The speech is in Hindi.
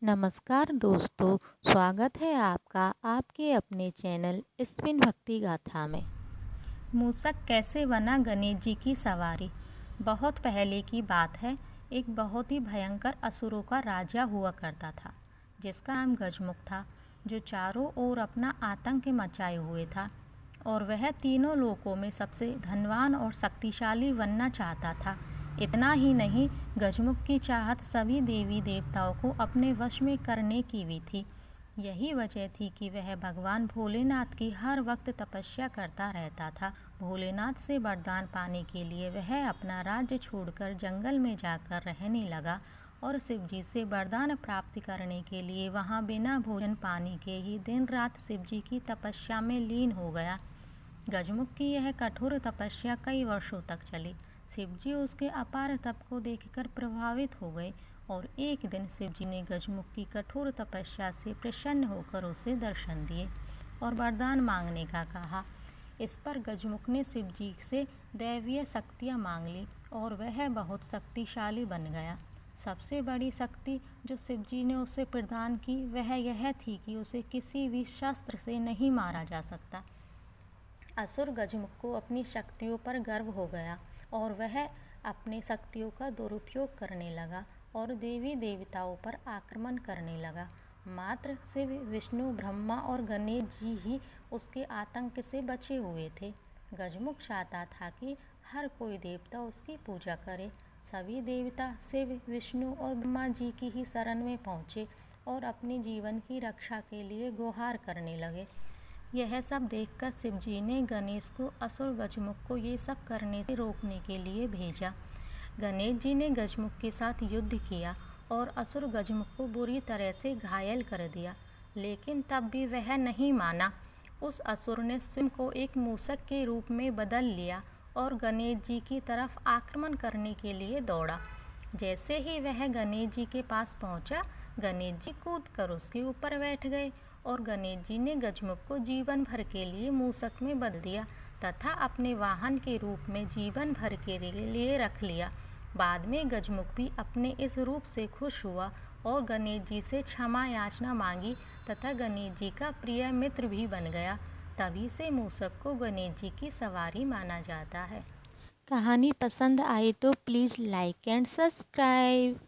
नमस्कार दोस्तों, स्वागत है आपका आपके अपने चैनल स्पिन भक्ति गाथा में। मूसक कैसे बना गणेश जी की सवारी। बहुत पहले की बात है। एक बहुत ही भयंकर असुरों का राजा हुआ करता था, जिसका नाम गजमुख था, जो चारों ओर अपना आतंक मचाए हुए था। और वह तीनों लोकों में सबसे धनवान और शक्तिशाली बनना चाहता था। इतना ही नहीं, गजमुख की चाहत सभी देवी देवताओं को अपने वश में करने की भी थी। यही वजह थी कि वह भगवान भोलेनाथ की हर वक्त तपस्या करता रहता था। भोलेनाथ से वरदान पाने के लिए वह अपना राज्य छोड़कर जंगल में जाकर रहने लगा और शिव जी से वरदान प्राप्त करने के लिए वहां बिना भोजन पानी के ही दिन रात शिव जी की तपस्या में लीन हो गया। गजमुख की यह कठोर तपस्या कई वर्षों तक चली। शिवजी उसके अपार तप को देखकर प्रभावित हो गए और एक दिन शिवजी ने गजमुख की कठोर तपस्या से प्रसन्न होकर उसे दर्शन दिए और वरदान मांगने का कहा। इस पर गजमुख ने शिवजी से दैवीय शक्तियाँ मांग ली और वह बहुत शक्तिशाली बन गया। सबसे बड़ी शक्ति जो शिवजी ने उसे प्रदान की वह यह थी कि उसे किसी भी शस्त्र से नहीं मारा जा सकता। असुर गजमुख को अपनी शक्तियों पर गर्व हो गया और वह अपनी शक्तियों का दुरुपयोग करने लगा और देवी देवताओं पर आक्रमण करने लगा। मात्र शिव, विष्णु, ब्रह्मा और गणेश जी ही उसके आतंक से बचे हुए थे। गजमुख चाहता था कि हर कोई देवता उसकी पूजा करे। सभी देवता शिव, विष्णु और ब्रह्मा जी की ही शरण में पहुँचे और अपने जीवन की रक्षा के लिए गुहार करने लगे। यह सब देखकर शिवजी ने गणेश को असुर गजमुख को ये सब करने से रोकने के लिए भेजा। गणेश जी ने गजमुख के साथ युद्ध किया और असुर गजमुख को बुरी तरह से घायल कर दिया, लेकिन तब भी वह नहीं माना। उस असुर ने स्वयं को एक मूसक के रूप में बदल लिया और गणेश जी की तरफ आक्रमण करने के लिए दौड़ा। जैसे ही वह गणेश जी के पास पहुंचा, गणेश जी कूदकर उसके ऊपर बैठ गए और गणेश जी ने गजमुख को जीवन भर के लिए मूसक में बदल दिया तथा अपने वाहन के रूप में जीवन भर के लिए रख लिया। बाद में गजमुख भी अपने इस रूप से खुश हुआ और गणेश जी से क्षमा याचना मांगी तथा गणेश जी का प्रिय मित्र भी बन गया। तभी से मूसक को गणेश जी की सवारी माना जाता है। कहानी पसंद आई तो प्लीज़ लाइक एंड सब्सक्राइब।